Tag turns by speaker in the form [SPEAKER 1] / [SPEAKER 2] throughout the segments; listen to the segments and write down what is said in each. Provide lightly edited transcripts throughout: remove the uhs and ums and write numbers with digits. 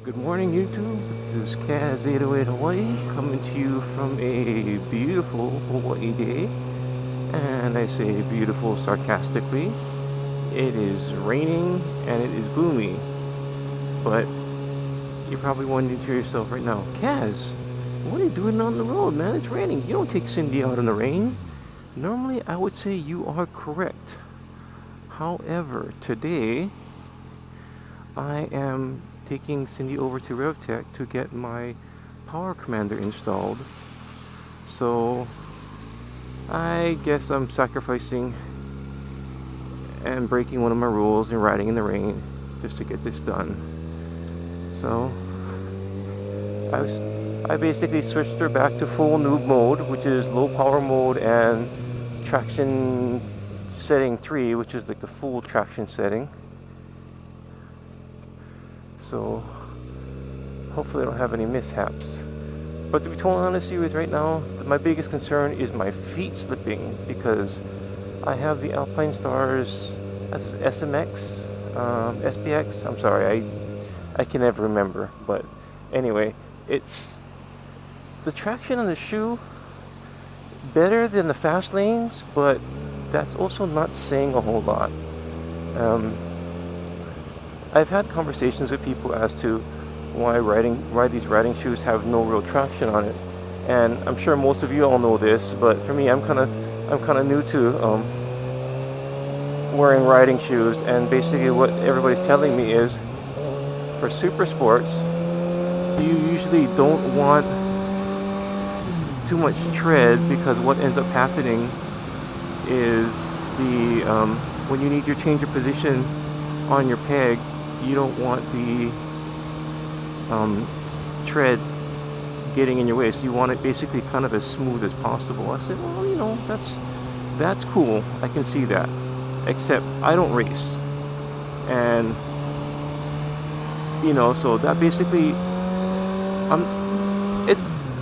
[SPEAKER 1] Good morning, YouTube. This is Kaz 808 Hawaii coming to you from a beautiful Hawaii day. And I say beautiful sarcastically. It is raining and it is gloomy. But you're probably wondering to yourself right now, Kaz, what are you doing on the road, man? It's raining. You don't take Cindy out in the rain. Normally, I would say you are correct. However, today I am taking Cindy over to RevTech to get my Power Commander installed. So I guess I'm sacrificing and breaking one of my rules and riding in the rain just to get this done. So I basically switched her back to full noob mode, which is low power mode, and traction setting 3, which is like the full traction setting. So hopefully I don't have any mishaps. But to be totally honest with you, right now, my biggest concern is my feet slipping, because I have the Alpine Stars SMX, SPX. I'm sorry, I can never remember. But anyway, it's the traction on the shoe better than the fast lanes, but that's also not saying a whole lot. I've had conversations with people as to why these riding shoes have no real traction on it, and I'm sure most of you all know this, but for me, I'm kind of new to wearing riding shoes, and basically what everybody's telling me is, for super sports, you usually don't want too much tread, because what ends up happening is when you need your change of position on your peg, you don't want the tread getting in your way, so you want it basically kind of as smooth as possible. I said, well, you know, that's cool. I can see that. Except I don't race, and you know, so that basically,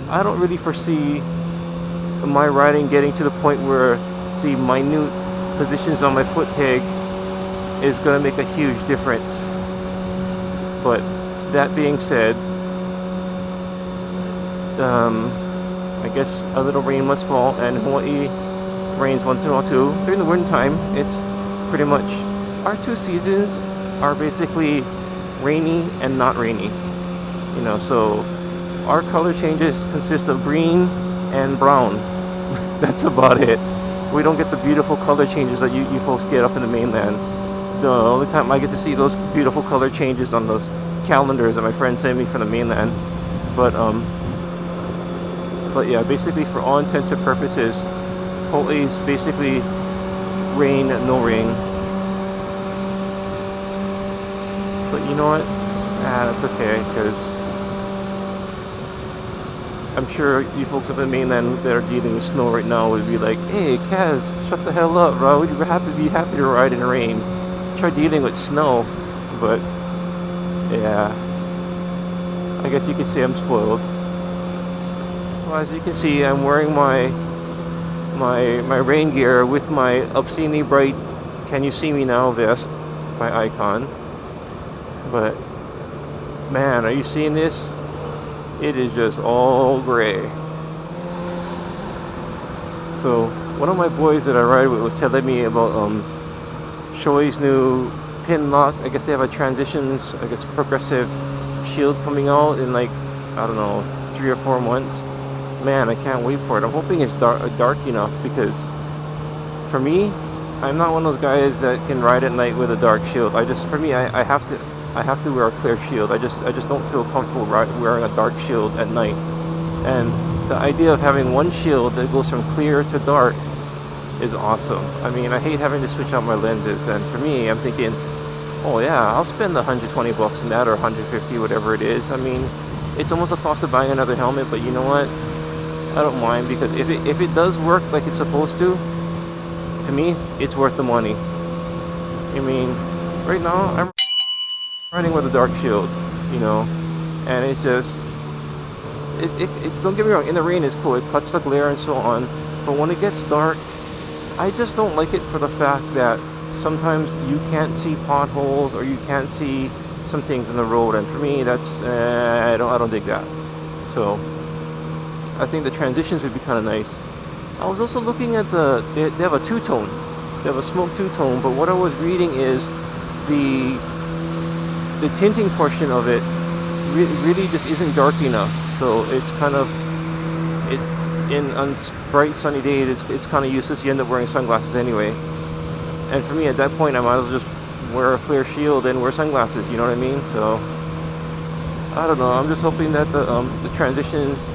[SPEAKER 1] I don't really foresee my riding getting to the point where the minute positions on my foot peg is going to make a huge difference. But that being said, I guess a little rain must fall, and Hawaii rains once in a while too. During the winter time, it's pretty much, our two seasons are basically rainy and not rainy. You know, so our color changes consist of green and brown. That's about it. We don't get the beautiful color changes that you folks get up in the mainland. The only time I get to see those beautiful color changes on those calendars that my friends send me from the mainland. But yeah, basically for all intents and purposes, Hawaii's basically rain, no rain. But you know what? That's okay, because I'm sure you folks up in the mainland that are dealing with snow right now would be like, hey, Kaz, shut the hell up, bro. We'd have to be happy to ride in the rain. Try dealing with snow. But yeah, I guess you could say I'm spoiled. So as you can see, I'm wearing my rain gear with my obscenely bright "Can You See Me Now" vest by Icon. But man, are you seeing this? It is just all gray. So one of my boys that I ride with was telling me about Shoei's new pin lock. I guess they have a transitions, I guess, progressive shield coming out in, like, I don't know, 3 or 4 months. Man, I can't wait for it. I'm hoping it's dark enough, because for me, I'm not one of those guys that can ride at night with a dark shield. For me, I have to wear a clear shield. I just don't feel comfortable wearing a dark shield at night. And the idea of having one shield that goes from clear to dark is awesome. I mean, I hate having to switch out my lenses, and for me, I'm thinking, oh yeah, I'll spend the $120 on that, or $150, whatever it is. I mean, it's almost the cost of buying another helmet, but you know what? I don't mind, because if it does work like it's supposed to me, it's worth the money. I mean, right now, I'm riding with a dark shield, you know, and it just, don't get me wrong, in the rain it's cool, it cuts the glare and so on, but when it gets dark, I just don't like it for the fact that sometimes you can't see potholes, or you can't see some things on the road, and for me, that's I don't dig that. So I think the transitions would be kind of nice. I was also looking at they have a two-tone, they have a smoke two-tone, but what I was reading is the tinting portion of it really just isn't dark enough. So it's kind of on bright sunny days it's kind of useless. You end up wearing sunglasses anyway. And for me at that point, I might as well just wear a clear shield and wear sunglasses. You know what I mean? So I don't know. I'm just hoping that the transitions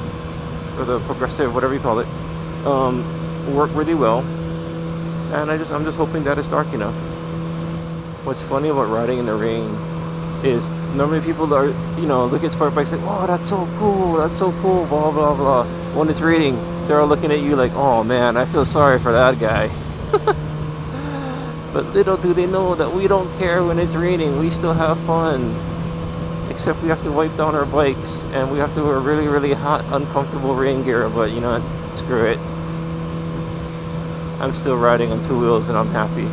[SPEAKER 1] or the progressive, whatever you call it, work really well. And I'm just hoping that it's dark enough. What's funny about riding in the rain is normally people are, look at sport bikes like, oh, that's so cool, blah blah blah. When it's raining, they're all looking at you like, oh man, I feel sorry for that guy. But little do they know that we don't care when it's raining. We still have fun. Except we have to wipe down our bikes and we have to wear really, really hot, uncomfortable rain gear. But you know what? Screw it. I'm still riding on two wheels and I'm happy.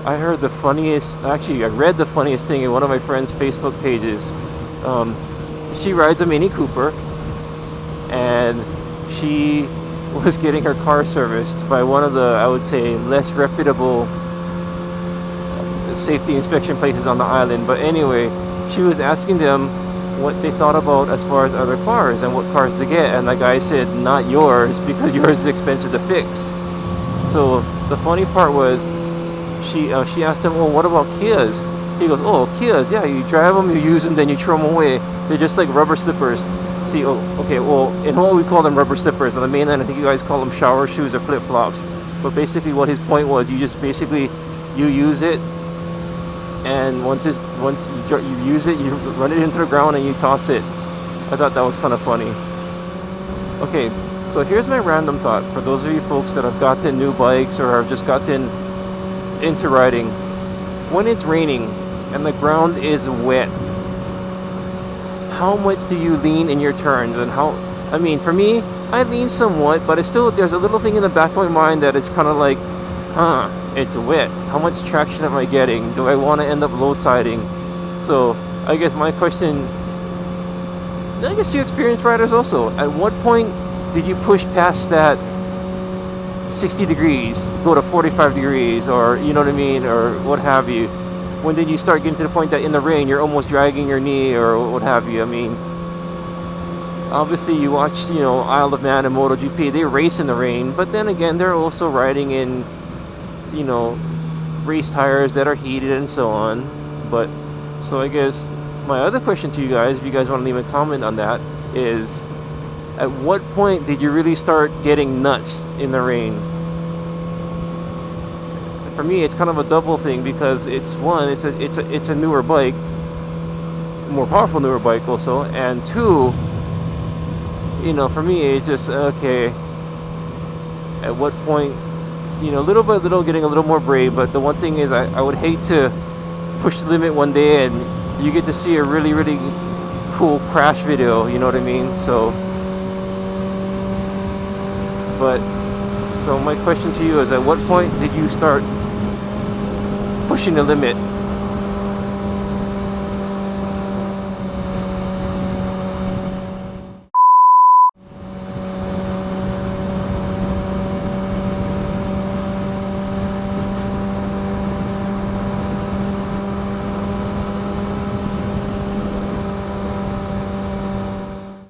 [SPEAKER 1] I heard the funniest, actually I read the funniest thing in one of my friend's Facebook pages. She rides a Mini Cooper and she was getting her car serviced by one of the, I would say, less reputable safety inspection places on the island. But anyway, she was asking them what they thought about as far as other cars and what cars to get, and the guy said, not yours, because yours is expensive to fix. So the funny part was, she asked him, oh, what about Kias? He goes, oh, Kias, yeah, you drive them, you use them, then you throw them away. They're just like rubber slippers. See, oh, okay, well, in Hawaii we call them rubber slippers. On the mainland, I think you guys call them shower shoes or flip-flops. But basically what his point was, you just basically, you use it, and once you use it, you run it into the ground and you toss it. I thought that was kind of funny. Okay, so here's my random thought. For those of you folks that have gotten new bikes or have just gotten into riding, when it's raining and the ground is wet, how much do you lean in your turns? And how, I mean, for me, I lean somewhat, but it's still, there's a little thing in the back of my mind that it's kind of like, it's wet, how much traction am I getting? Do I want to end up low siding? So I guess my question, I guess you experienced riders also, at what point did you push past that 60 degrees, go to 45 degrees, or you know what I mean, or what have you? When did you start getting to the point that in the rain you're almost dragging your knee or what have you? I mean, obviously you watch, Isle of Man and MotoGP, they race in the rain, but then again they're also riding in, race tires that are heated and so on. But so I guess my other question to you guys, if you guys want to leave a comment on that, is at what point did you really start getting nuts in the rain? For me, it's kind of a double thing, because it's one, it's a newer bike, more powerful newer bike also, and two, for me it's just okay. At what point, little by little getting a little more brave. But the one thing is, I would hate to push the limit one day and you get to see a really, really cool crash video. You know what I mean? So. But, so my question to you is, at what point did you start pushing the limit